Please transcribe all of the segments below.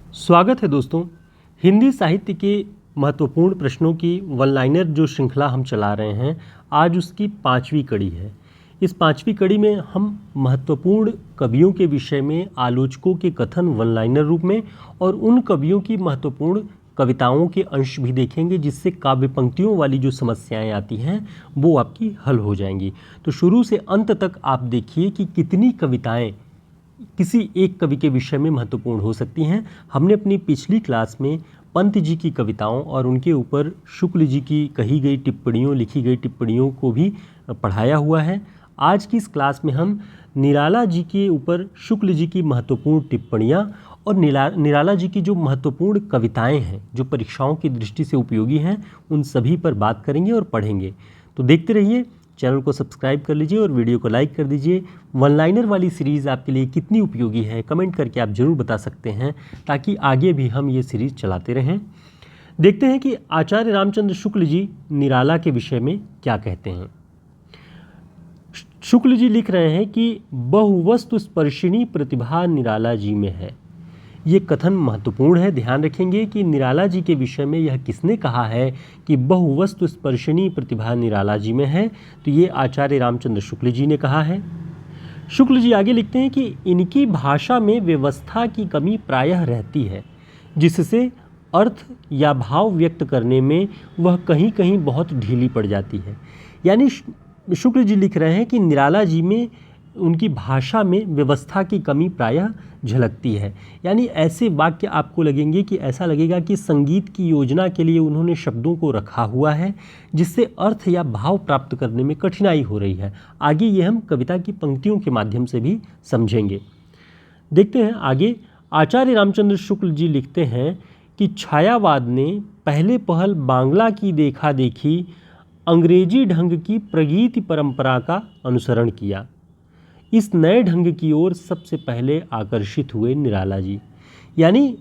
स्वागत है दोस्तों। हिंदी साहित्य के महत्वपूर्ण प्रश्नों की वन लाइनर जो श्रृंखला हम चला रहे हैं, आज उसकी 5वीं कड़ी है। इस 5वीं कड़ी में हम महत्वपूर्ण कवियों के विषय में आलोचकों के कथन वन लाइनर रूप में और उन कवियों की महत्वपूर्ण कविताओं के अंश भी देखेंगे, जिससे काव्य पंक्तियों वाली जो समस्याएं आती हैं वो आपकी हल हो जाएंगी। तो शुरू से अंत तक आप देखिए कि कितनी कविताएं किसी एक कवि के विषय में महत्वपूर्ण हो सकती हैं। हमने अपनी पिछली क्लास में पंत जी की कविताओं और उनके ऊपर शुक्ल जी की कही गई टिप्पणियों, लिखी गई टिप्पणियों को भी पढ़ाया हुआ है। आज की इस क्लास में हम निराला जी के ऊपर शुक्ल जी की महत्वपूर्ण टिप्पणियाँ और निराला जी की जो महत्वपूर्ण कविताएं हैं, जो परीक्षाओं की दृष्टि से उपयोगी हैं, उन सभी पर बात करेंगे और पढ़ेंगे। तो देखते रहिए, चैनल को सब्सक्राइब कर लीजिए और वीडियो को लाइक कर दीजिए। वन लाइनर वाली सीरीज़ आपके लिए कितनी उपयोगी है कमेंट करके आप ज़रूर बता सकते हैं, ताकि आगे भी हम ये सीरीज़ चलाते रहें। देखते हैं कि आचार्य रामचंद्र शुक्ल जी निराला के विषय में क्या कहते हैं। शुक्ल जी लिख रहे हैं कि बहुवस्तु स्पर्शिनी प्रतिभा निराला जी में है। ये कथन महत्वपूर्ण है। ध्यान रखेंगे कि निराला जी के विषय में यह किसने कहा है कि बहुवस्तु स्पर्शिनी प्रतिभा निराला जी में है, तो ये आचार्य रामचंद्र शुक्ल जी ने कहा है। शुक्ल जी आगे लिखते हैं कि इनकी भाषा में व्यवस्था की कमी प्रायः रहती है, जिससे अर्थ या भाव व्यक्त करने में वह कहीं कहीं बहुत ढीली पड़ जाती है। यानी शुक्ल जी लिख रहे हैं कि निराला जी में उनकी भाषा में व्यवस्था की कमी प्रायः झलकती है। यानी ऐसे वाक्य आपको लगेंगे कि ऐसा लगेगा कि संगीत की योजना के लिए उन्होंने शब्दों को रखा हुआ है, जिससे अर्थ या भाव प्राप्त करने में कठिनाई हो रही है। आगे ये हम कविता की पंक्तियों के माध्यम से भी समझेंगे। देखते हैं आगे। आचार्य रामचंद्र शुक्ल जी लिखते हैं कि छायावाद ने पहले पहल बांग्ला की देखा देखी अंग्रेजी ढंग की प्रगीति परंपरा का अनुसरण किया। इस नए ढंग की ओर सबसे पहले आकर्षित हुए निराला जी। यानी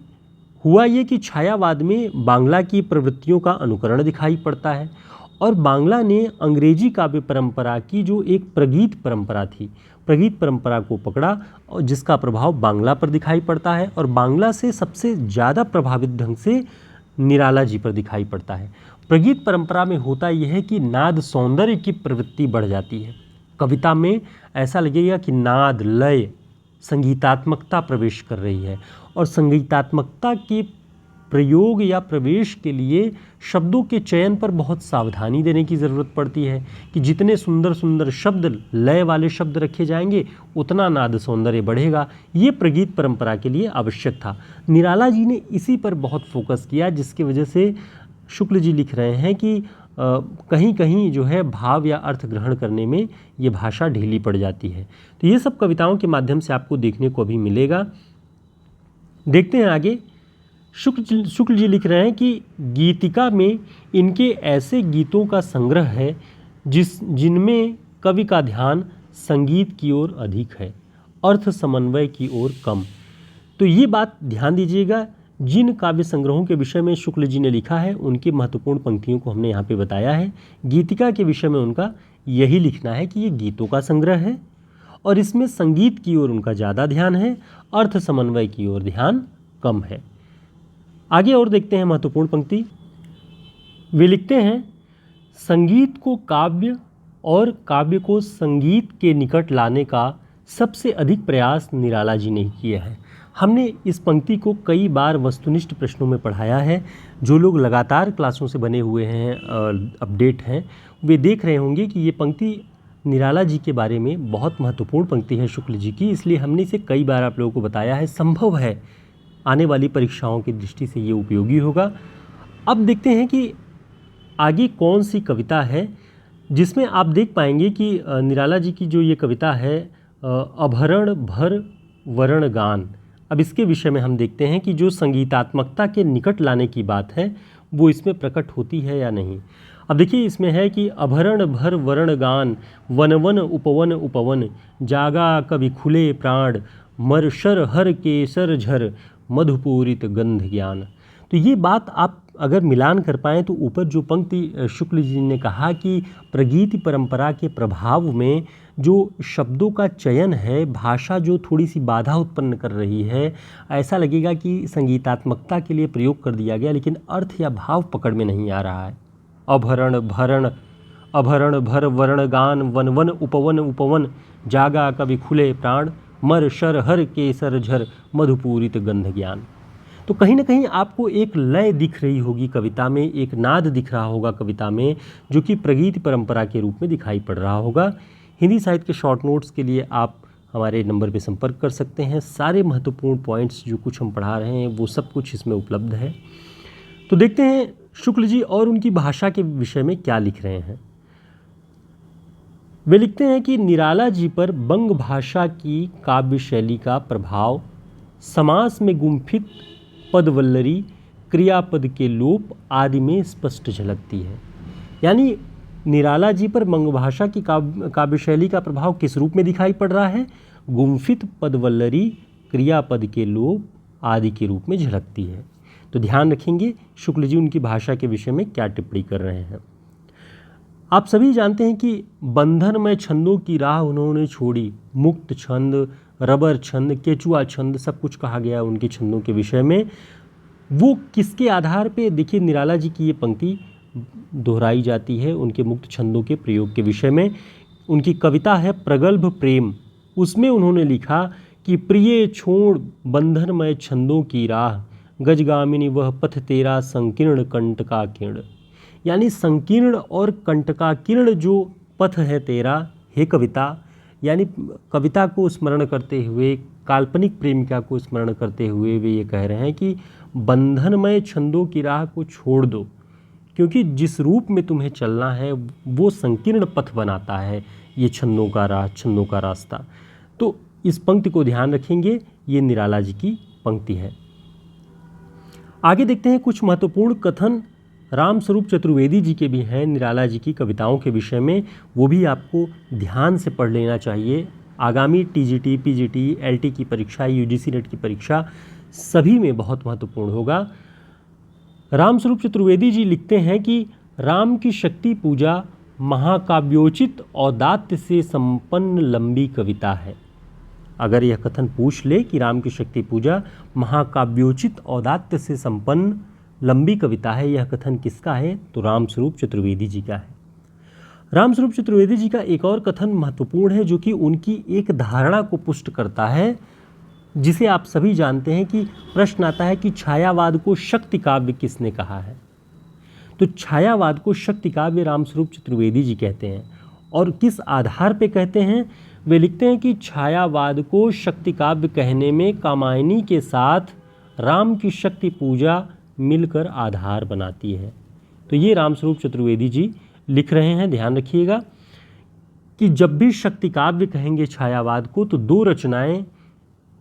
हुआ ये कि छायावाद में बांग्ला की प्रवृत्तियों का अनुकरण दिखाई पड़ता है और बांग्ला ने अंग्रेजी काव्य परंपरा की जो एक प्रगीत परंपरा थी, प्रगीत परंपरा को पकड़ा और जिसका प्रभाव बांग्ला पर दिखाई पड़ता है, और बांग्ला से सबसे ज़्यादा प्रभावित ढंग से निराला जी पर दिखाई पड़ता है। प्रगीत परंपरा में होता यह है कि नाद सौंदर्य की प्रवृत्ति बढ़ जाती है। कविता में ऐसा लगेगा कि नाद, लय, संगीतात्मकता प्रवेश कर रही है, और संगीतात्मकता के प्रयोग या प्रवेश के लिए शब्दों के चयन पर बहुत सावधानी देने की ज़रूरत पड़ती है कि जितने सुंदर सुंदर शब्द, लय वाले शब्द रखे जाएंगे, उतना नाद सौंदर्य बढ़ेगा। ये प्रगीत परंपरा के लिए आवश्यक था। निराला जी ने इसी पर बहुत फोकस किया, जिसकी वजह से शुक्ल जी लिख रहे हैं कि कहीं कहीं जो है भाव या अर्थ ग्रहण करने में ये भाषा ढीली पड़ जाती है। तो ये सब कविताओं के माध्यम से आपको देखने को अभी मिलेगा। देखते हैं आगे। शुक्ल जी लिख रहे हैं कि गीतिका में इनके ऐसे गीतों का संग्रह है जिनमें कवि का ध्यान संगीत की ओर अधिक है, अर्थ समन्वय की ओर कम। तो ये बात ध्यान दीजिएगा। जिन काव्य संग्रहों के विषय में शुक्ल जी ने लिखा है, उनकी महत्वपूर्ण पंक्तियों को हमने यहाँ पे बताया है। गीतिका के विषय में उनका यही लिखना है कि ये गीतों का संग्रह है और इसमें संगीत की ओर उनका ज़्यादा ध्यान है, अर्थ समन्वय की ओर ध्यान कम है। आगे और देखते हैं महत्वपूर्ण पंक्ति। वे लिखते हैं, संगीत को काव्य और काव्य को संगीत के निकट लाने का सबसे अधिक प्रयास निराला जी ने किया है। हमने इस पंक्ति को कई बार वस्तुनिष्ठ प्रश्नों में पढ़ाया है। जो लोग लगातार क्लासों से बने हुए हैं, अपडेट हैं, वे देख रहे होंगे कि ये पंक्ति निराला जी के बारे में बहुत महत्वपूर्ण पंक्ति है शुक्ल जी की, इसलिए हमने इसे कई बार आप लोगों को बताया है। संभव है आने वाली परीक्षाओं की दृष्टि से ये उपयोगी होगा। अब देखते हैं कि आगे कौन सी कविता है जिसमें आप देख पाएंगे कि निराला जी की जो ये कविता है, अभरण भर वरण गान। अब इसके विषय में हम देखते हैं कि जो संगीतात्मकता के निकट लाने की बात है वो इसमें प्रकट होती है या नहीं। अब देखिए, इसमें है कि अभरण भर वरण गान, वन वन उपवन उपवन, जागा कवि खुले प्राण, मरशर हर केसर झर, मधुपूरित गंध ज्ञान। तो ये बात आप अगर मिलान कर पाएँ तो ऊपर जो पंक्ति शुक्ल जी ने कहा कि प्रगीति परंपरा के प्रभाव में जो शब्दों का चयन है, भाषा जो थोड़ी सी बाधा उत्पन्न कर रही है, ऐसा लगेगा कि संगीतात्मकता के लिए प्रयोग कर दिया गया लेकिन अर्थ या भाव पकड़ में नहीं आ रहा है। अभरण भरण, अभरण भर वर्ण गान, वन वन उपवन उपवन, जागा कवि खुले प्राण, मर शर हर केसर झर, मधुपूरित गंध ज्ञान। तो कहीं ना कहीं आपको एक लय दिख रही होगी कविता में, एक नाद दिख रहा होगा कविता में, जो कि प्रगीति परंपरा के रूप में दिखाई पड़ रहा होगा। हिंदी साहित्य के शॉर्ट नोट्स के लिए आप हमारे नंबर पे संपर्क कर सकते हैं। सारे महत्वपूर्ण पॉइंट्स जो कुछ हम पढ़ा रहे हैं वो सब कुछ इसमें उपलब्ध है। तो देखते हैं शुक्ल जी और उनकी भाषा के विषय में क्या लिख रहे हैं। वे लिखते हैं कि निराला जी पर बंग भाषा की काव्य शैली का प्रभाव समास में गुम्फित पदवल्लरी, क्रियापद के लोप आदि में स्पष्ट झलकती है। यानी निराला जी पर बंग भाषा की काव्य शैली का प्रभाव किस रूप में दिखाई पड़ रहा है? गुम्फित पदवल्लरी, क्रियापद के लोप आदि के रूप में झलकती है। तो ध्यान रखेंगे शुक्ल जी उनकी भाषा के विषय में क्या टिप्पणी कर रहे हैं। आप सभी जानते हैं कि बंधन में छंदों की राह उन्होंने छोड़ी, मुक्त छंद, रबर छंद, केचुआ छंद, सब कुछ कहा गया उनके छंदों के विषय में। वो किसके आधार पे? देखिए निराला जी की ये पंक्ति दोहराई जाती है उनके मुक्त छंदों के प्रयोग के विषय में। उनकी कविता है प्रगल्भ प्रेम, उसमें उन्होंने लिखा कि प्रिय छोड़ बंधनमय छंदों की राह, गजगामिनी वह पथ तेरा संकीर्ण कंटकाकीर्ण। यानी संकीर्ण और कंटकाकीर्ण जो पथ है तेरा हे कविता, यानी कविता को स्मरण करते हुए, काल्पनिक प्रेमिका को स्मरण करते हुए वे ये कह रहे हैं कि बंधनमय छंदों की राह को छोड़ दो, क्योंकि जिस रूप में तुम्हें चलना है वो संकीर्ण पथ बनाता है ये छंदों का राह, छंदों का रास्ता। तो इस पंक्ति को ध्यान रखेंगे, ये निराला जी की पंक्ति है। आगे देखते हैं कुछ महत्वपूर्ण कथन रामस्वरूप चतुर्वेदी जी के भी हैं निराला जी की कविताओं के विषय में, वो भी आपको ध्यान से पढ़ लेना चाहिए। आगामी टीजीटी, पीजीटी, एलटी की परीक्षा, यूजीसी नेट की परीक्षा सभी में बहुत महत्वपूर्ण होगा। रामस्वरूप चतुर्वेदी जी लिखते हैं कि राम की शक्ति पूजा महाकाव्योचित औदात्य से संपन्न लंबी कविता है। अगर यह कथन पूछ ले कि राम की शक्ति पूजा महाकाव्योचित औदात्य से संपन्न लंबी कविता है, यह कथन किसका है? तो रामस्वरूप चतुर्वेदी जी का है। रामस्वरूप चतुर्वेदी जी का एक और कथन महत्वपूर्ण है जो कि उनकी एक धारणा को पुष्ट करता है, जिसे आप सभी जानते हैं कि प्रश्न आता है कि छायावाद को शक्ति काव्य किसने कहा है? तो छायावाद को शक्ति काव्य रामस्वरूप चतुर्वेदी जी कहते हैं। और किस आधार पे कहते हैं? वे लिखते हैं कि छायावाद को शक्ति काव्य कहने में कामायनी के साथ राम की शक्ति पूजा मिलकर आधार बनाती है। तो ये रामस्वरूप चतुर्वेदी जी लिख रहे हैं। ध्यान रखिएगा कि जब भी शक्ति काव्य कहेंगे छायावाद को, तो दो रचनाएं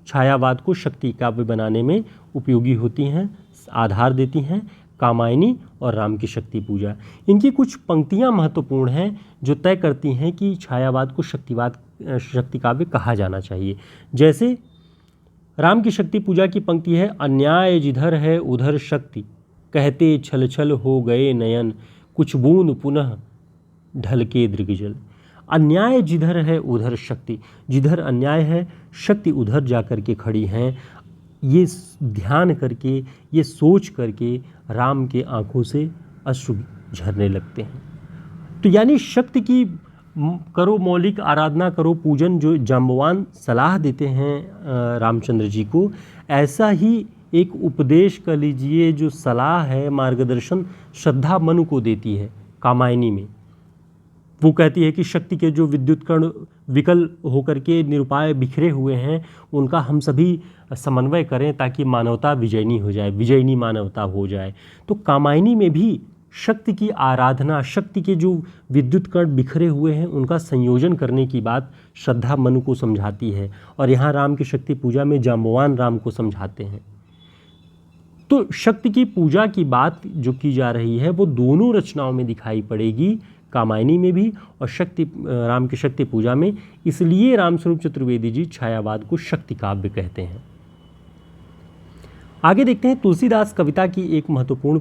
छायावाद को शक्ति काव्य बनाने में उपयोगी होती हैं, आधार देती हैं, कामायनी और राम की शक्ति पूजा। इनकी कुछ पंक्तियां महत्वपूर्ण हैं जो तय करती हैं कि छायावाद को शक्ति काव्य कहा जाना चाहिए। जैसे राम की शक्ति पूजा की पंक्ति है, अन्याय जिधर है उधर शक्ति, कहते छल छल हो गए नयन, कुछ बूंद पुनः ढलके दृग्जल। अन्याय जिधर है उधर शक्ति, जिधर अन्याय है शक्ति उधर जा कर के खड़ी हैं। ये ध्यान करके, ये सोच करके राम के आंखों से अश्रु झरने लगते हैं। तो यानी शक्ति की करो मौलिक आराधना, करो पूजन, जो जाम्बवान सलाह देते हैं रामचंद्र जी को, ऐसा ही एक उपदेश कर लीजिए जो सलाह है, मार्गदर्शन श्रद्धा मनु को देती है कामायनी में। वो कहती है कि शक्ति के जो विद्युत कण विकल होकर के निरुपाय बिखरे हुए हैं, उनका हम सभी समन्वय करें ताकि मानवता विजयनी हो जाए, विजयनी मानवता हो जाए। तो कामायनी में भी शक्ति की आराधना, शक्ति के जो विद्युत कण बिखरे हुए हैं उनका संयोजन करने की बात श्रद्धा मनु को समझाती है, और यहाँ राम की शक्ति पूजा में जाम्बवान राम को समझाते हैं। तो शक्ति की पूजा की बात जो की जा रही है वो दोनों रचनाओं में दिखाई पड़ेगी, कामायनी में भी और राम की शक्ति पूजा में। इसलिए रामस्वरूप चतुर्वेदी जी छायावाद को शक्ति काव्य कहते हैं। आगे देखते हैं तुलसीदास कविता की एक महत्वपूर्ण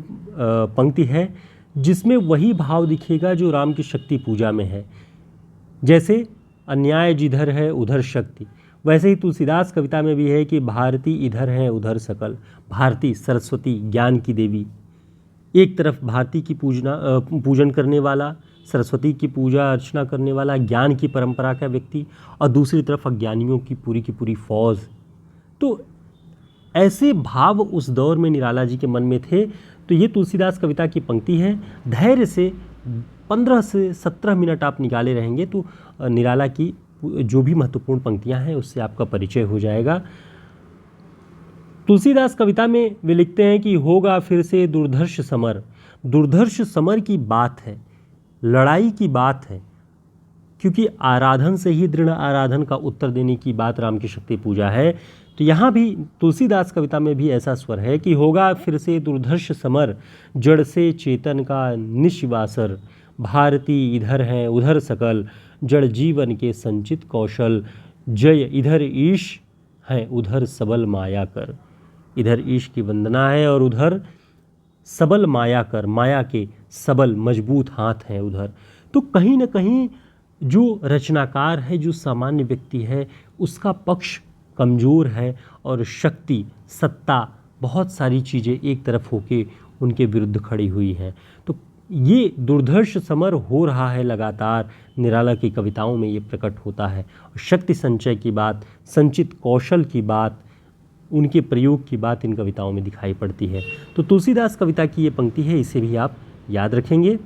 पंक्ति है जिसमें वही भाव दिखेगा जो राम की शक्ति पूजा में है। जैसे अन्याय जिधर है उधर शक्ति, वैसे ही तुलसीदास कविता में भी है कि भारती इधर है उधर सकल। भारती सरस्वती ज्ञान की देवी, एक तरफ भारती की पूजन करने वाला, सरस्वती की पूजा अर्चना करने वाला, ज्ञान की परंपरा का व्यक्ति, और दूसरी तरफ अज्ञानियों की पूरी फौज। तो ऐसे भाव उस दौर में निराला जी के मन में थे। तो ये तुलसीदास कविता की पंक्ति है। धैर्य से 15 से 17 मिनट आप निकाले रहेंगे तो निराला की जो भी महत्वपूर्ण पंक्तियां हैं उससे आपका परिचय हो जाएगा। तुलसीदास कविता में वे लिखते हैं कि होगा फिर से दुर्धर्ष समर। दुर्धर्ष समर की बात है, लड़ाई की बात है, क्योंकि आराधन से ही दृढ़ आराधन का उत्तर देने की बात राम की शक्ति पूजा है। तो यहाँ भी तुलसीदास कविता में भी ऐसा स्वर है कि होगा फिर से दुर्धर्ष समर, जड़ से चेतन का निश्वासर। भारती इधर है उधर सकल, जड़ जीवन के संचित कौशल। जय इधर ईश है उधर सबल माया कर। इधर ईश की वंदना है और उधर सबल माया कर, माया के सबल मजबूत हाथ हैं उधर। तो कहीं ना कहीं जो रचनाकार है, जो सामान्य व्यक्ति है, उसका पक्ष कमज़ोर है और शक्ति, सत्ता, बहुत सारी चीज़ें एक तरफ होके उनके विरुद्ध खड़ी हुई हैं। तो ये दुर्धर्ष समर हो रहा है लगातार, निराला की कविताओं में ये प्रकट होता है। शक्ति संचय की बात, संचित कौशल की बात, उनके प्रयोग की बात इन कविताओं में दिखाई पड़ती है। तो तुलसीदास कविता की ये पंक्ति है, इसे भी आप याद रखेंगे।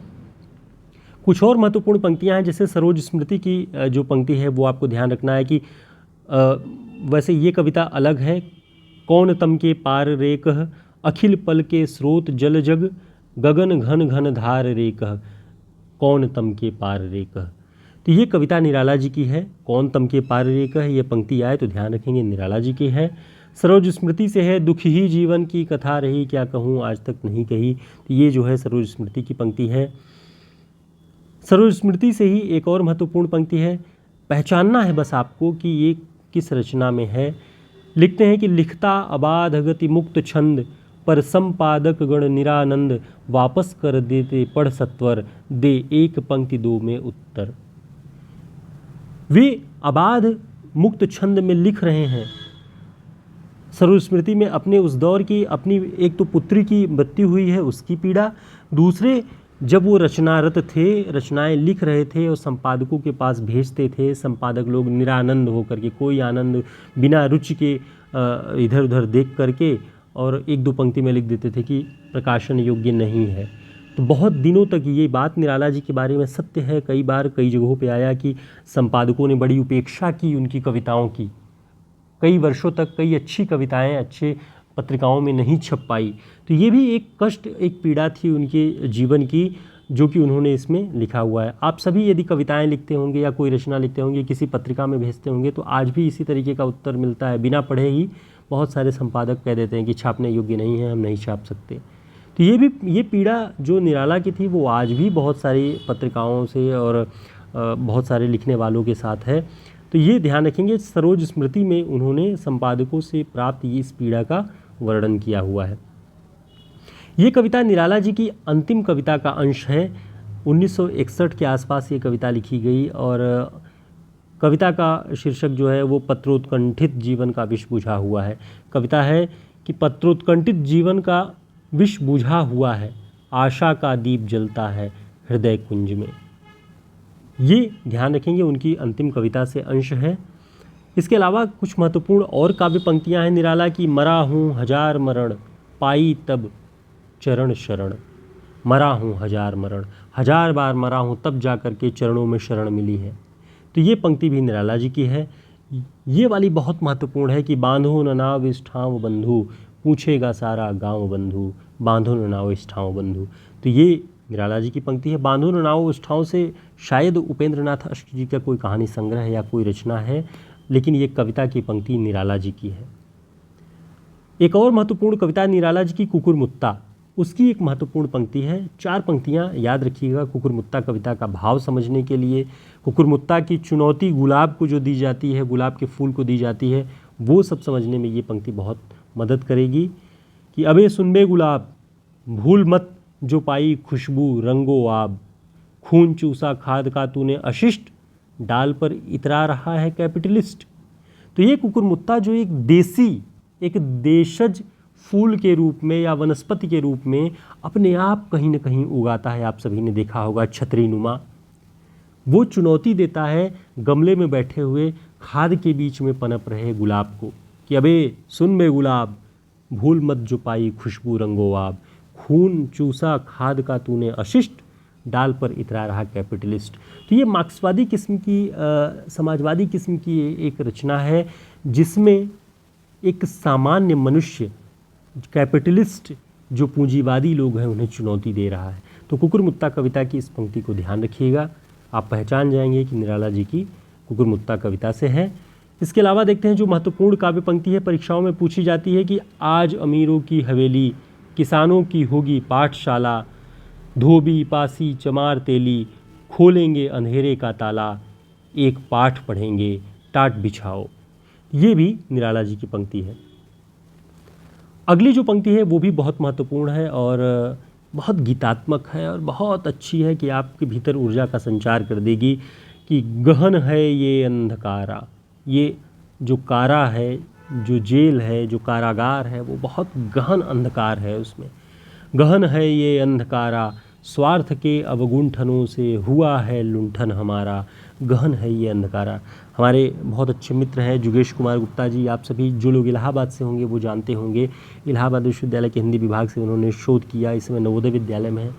कुछ और महत्वपूर्ण पंक्तियां हैं, जैसे सरोज स्मृति की जो पंक्ति है वो आपको ध्यान रखना है कि वैसे ये कविता अलग है। कौन तम के पार रे कह, अखिल पल के स्रोत जल जग, गगन घन घन धार रे कह, कौन तम के पार रे कह। तो ये कविता निराला जी की है। कौन तम के पार रे कह, ये पंक्ति आए तो ध्यान रखेंगे निराला जी की है। सरोज स्मृति से है, दुख ही जीवन की कथा रही, क्या कहूँ आज तक नहीं कही। तो ये जो है सरोज स्मृति की पंक्ति है। सरोज स्मृति से ही एक और महत्वपूर्ण पंक्ति है, पहचानना है बस आपको कि ये किस रचना में है। लिखते हैं कि लिखता अबाध गति मुक्त छंद, पर संपादक गण निरानंद, वापस कर देते पढ़ सत्वर, दे एक पंक्ति दो में उत्तर। वे अबाध मुक्त छंद में लिख रहे हैं सरोज स्मृति में अपने उस दौर की, अपनी एक तो पुत्री की मृत्यु हुई है उसकी पीड़ा, दूसरे जब वो रचनारत थे, रचनाएं लिख रहे थे और संपादकों के पास भेजते थे, संपादक लोग निरानंद होकर के, कोई आनंद बिना रुचि के इधर उधर देख करके और एक दो पंक्ति में लिख देते थे कि प्रकाशन योग्य नहीं है। तो बहुत दिनों तक ये बात निराला जी के बारे में सत्य है। कई बार कई जगहों पे आया कि संपादकों ने बड़ी उपेक्षा की उनकी कविताओं की, कई वर्षों तक कई अच्छी कविताएं अच्छे पत्रिकाओं में नहीं छप पाई। तो ये भी एक कष्ट, एक पीड़ा थी उनके जीवन की, जो कि उन्होंने इसमें लिखा हुआ है। आप सभी यदि कविताएं लिखते होंगे या कोई रचना लिखते होंगे, किसी पत्रिका में भेजते होंगे, तो आज भी इसी तरीके का उत्तर मिलता है। बिना पढ़े ही बहुत सारे संपादक कह देते हैं कि छापने योग्य नहीं है, हम नहीं छाप सकते। तो ये पीड़ा जो निराला की थी वो आज भी बहुत सारी पत्रिकाओं से और बहुत सारे लिखने वालों के साथ है। तो ये ध्यान रखेंगे, सरोज स्मृति में उन्होंने संपादकों से प्राप्त इस पीड़ा का वर्णन किया हुआ है। ये कविता निराला जी की अंतिम कविता का अंश है। 1961 के आसपास ये कविता लिखी गई और कविता का शीर्षक जो है वो पत्रोत्कंठित जीवन का विष बुझा हुआ है। कविता है कि पत्रोत्कंठित जीवन का विष बुझा हुआ है, आशा का दीप जलता है हृदय कुंज में। ये ध्यान रखेंगे, उनकी अंतिम कविता से अंश है। इसके अलावा कुछ महत्वपूर्ण और काव्य पंक्तियां हैं निराला की। मरा हूँ हजार मरण, पाई तब चरण शरण। मरा हूँ हजार मरण, 1000 बार मरा हूँ तब जा कर के चरणों में शरण मिली है। तो ये पंक्ति भी निराला जी की है। ये वाली बहुत महत्वपूर्ण है कि बांधो न नाव इस ठाव बंधु, पूछेगा सारा गांव बंधु, बांधो न नाव इस ठाव बंधु। तो ये निराला जी की पंक्ति है। बांधो न नाव उस ठाव से शायद उपेंद्र नाथ अष्ट जी का कोई कहानी संग्रह है या कोई रचना है, लेकिन ये कविता की पंक्ति निराला जी की है। एक और महत्वपूर्ण कविता निराला जी की कुकुरमुत्ता, उसकी एक महत्वपूर्ण पंक्ति है। 4 पंक्तियां याद रखिएगा कुकुरमुत्ता कविता का भाव समझने के लिए। कुकुरमुत्ता की चुनौती गुलाब को जो दी जाती है, गुलाब के फूल को दी जाती है, वो सब समझने में ये पंक्ति बहुत मदद करेगी। कि अबे सुन बे गुलाब, भूल मत जो पाई खुशबू रंगो आब, खून चूसा खाद का तूने अशिष्ट, डाल पर इतरा रहा है कैपिटलिस्ट। तो ये कुकुरमुत्ता जो एक देशज फूल के रूप में या वनस्पति के रूप में अपने आप कहीं न कहीं उगाता है, आप सभी ने देखा होगा छतरी नुमा, वो चुनौती देता है गमले में बैठे हुए खाद के बीच में पनप रहे गुलाब को कि अबे सुन बे गुलाब, भूल मत जो पाई खुशबू रंगो आब, खून चूसा खाद का तूने अशिष्ट, डाल पर इतरा रहा कैपिटलिस्ट। तो ये मार्क्सवादी किस्म की समाजवादी किस्म की एक रचना है जिसमें एक सामान्य मनुष्य कैपिटलिस्ट जो पूंजीवादी लोग हैं उन्हें चुनौती दे रहा है। तो कुकुरमुत्ता कविता की इस पंक्ति को ध्यान रखिएगा, आप पहचान जाएंगे कि निराला जी की कुकुरमुत्ता कविता से है। इसके अलावा देखते हैं जो महत्वपूर्ण काव्य पंक्ति है, परीक्षाओं में पूछी जाती है कि आज अमीरों की हवेली, किसानों की होगी पाठशाला, धोबी पासी चमार तेली, खोलेंगे अंधेरे का ताला, एक पाठ पढ़ेंगे टाट बिछाओ। ये भी निराला जी की पंक्ति है। अगली जो पंक्ति है वो भी बहुत महत्वपूर्ण है और बहुत गीतात्मक है और बहुत अच्छी है कि आपके भीतर ऊर्जा का संचार कर देगी कि गहन है ये अंधकारा, ये जो कारा है, जो जेल है, जो कारागार है, वो बहुत गहन अंधकार है, उसमें गहन है ये अंधकारा, स्वार्थ के अवगुंठनों से हुआ है लुंठन हमारा, गहन है ये अंधकारा। हमारे बहुत अच्छे मित्र हैं जुगेश कुमार गुप्ता जी, आप सभी जो लोग इलाहाबाद से होंगे वो जानते होंगे, इलाहाबाद विश्वविद्यालय के हिंदी विभाग से उन्होंने शोध किया, इस समय नवोदय विद्यालय में है।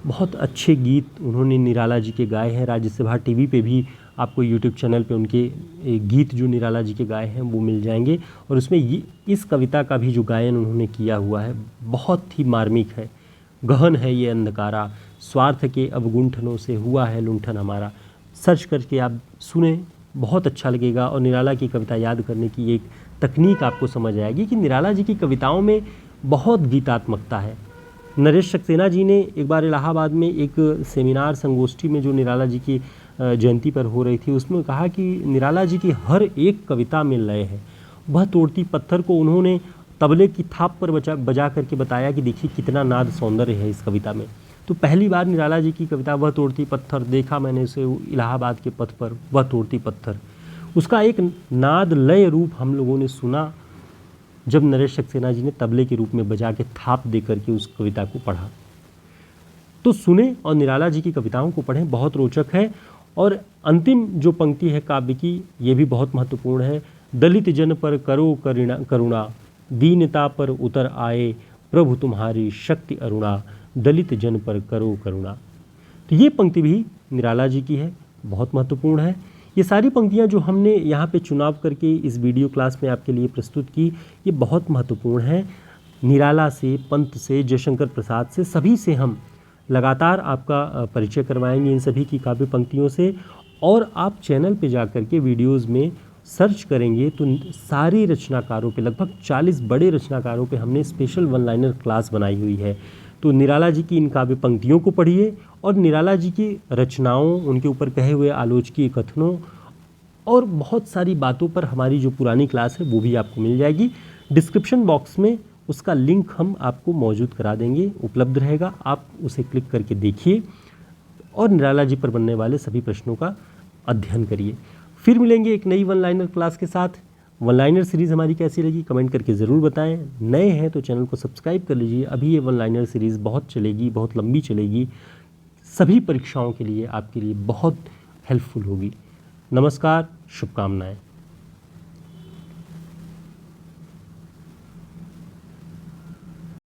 बहुत अच्छे गीत उन्होंने निराला जी के गाए हैं, राज्यसभा टीवी पे भी आपको यूट्यूब चैनल पे उनके गीत जो निराला जी के गाए हैं वो मिल जाएंगे और उसमें इस कविता का भी जो गायन उन्होंने किया हुआ है बहुत ही मार्मिक है। गहन है ये अंधकारा, स्वार्थ के अवगुंठनों से हुआ है लुंठन हमारा। सर्च करके आप सुने, बहुत अच्छा लगेगा और निराला की कविता याद करने की एक तकनीक आपको समझ आएगी कि निराला जी की कविताओं में बहुत गीतात्मकता है। नरेश सक्सेना जी ने एक बार इलाहाबाद में एक सेमिनार संगोष्ठी में जो निराला जी की जयंती पर हो रही थी उसमें कहा कि निराला जी की हर एक कविता में लय है। वह तोड़ती पत्थर को उन्होंने तबले की थाप पर बजा करके बताया कि देखिए कितना नाद सौंदर्य है इस कविता में। तो पहली बार निराला जी की कविता वह तोड़ती पत्थर, देखा मैंने उसे इलाहाबाद के पथ पर, वह तोड़ती पत्थर, उसका एक नाद लय रूप हम लोगों ने सुना जब नरेश सक्सेना जी ने तबले के रूप में बजा के थाप दे करके उस कविता को पढ़ा। तो सुने और निराला जी की कविताओं को पढ़ें, बहुत रोचक है। और अंतिम जो पंक्ति है काव्य की ये भी बहुत महत्वपूर्ण है। दलित जन पर करो करुणा, दीनता पर उतर आए प्रभु तुम्हारी शक्ति अरुणा, दलित जन पर करो करुणा। तो ये पंक्ति भी निराला जी की है, बहुत महत्वपूर्ण है। ये सारी पंक्तियाँ जो हमने यहाँ पे चुनाव करके इस वीडियो क्लास में आपके लिए प्रस्तुत की ये बहुत महत्वपूर्ण है। निराला से, पंत से, जयशंकर प्रसाद से, सभी से हम लगातार आपका परिचय करवाएंगे इन सभी की काव्य पंक्तियों से। और आप चैनल पे जा कर के वीडियोज़ में सर्च करेंगे तो सारे रचनाकारों पे, लगभग 40 बड़े रचनाकारों पे हमने स्पेशल वन लाइनर क्लास बनाई हुई है। तो निराला जी की इन काव्य पंक्तियों को पढ़िए और निराला जी की रचनाओं, उनके ऊपर कहे हुए आलोचकीय कथनों और बहुत सारी बातों पर हमारी जो पुरानी क्लास है वो भी आपको मिल जाएगी। डिस्क्रिप्शन बॉक्स में उसका लिंक हम आपको मौजूद करा देंगे, उपलब्ध रहेगा, आप उसे क्लिक करके देखिए और निराला जी पर बनने वाले सभी प्रश्नों का अध्ययन करिए। फिर मिलेंगे एक नई वन लाइनर क्लास के साथ। वन लाइनर सीरीज़ हमारी कैसी लगी कमेंट करके ज़रूर बताएं। नए हैं तो चैनल को सब्सक्राइब कर लीजिए, अभी ये वन लाइनर सीरीज़ बहुत चलेगी, बहुत लंबी चलेगी, सभी परीक्षाओं के लिए आपके लिए बहुत हेल्पफुल होगी। नमस्कार, शुभकामनाएं।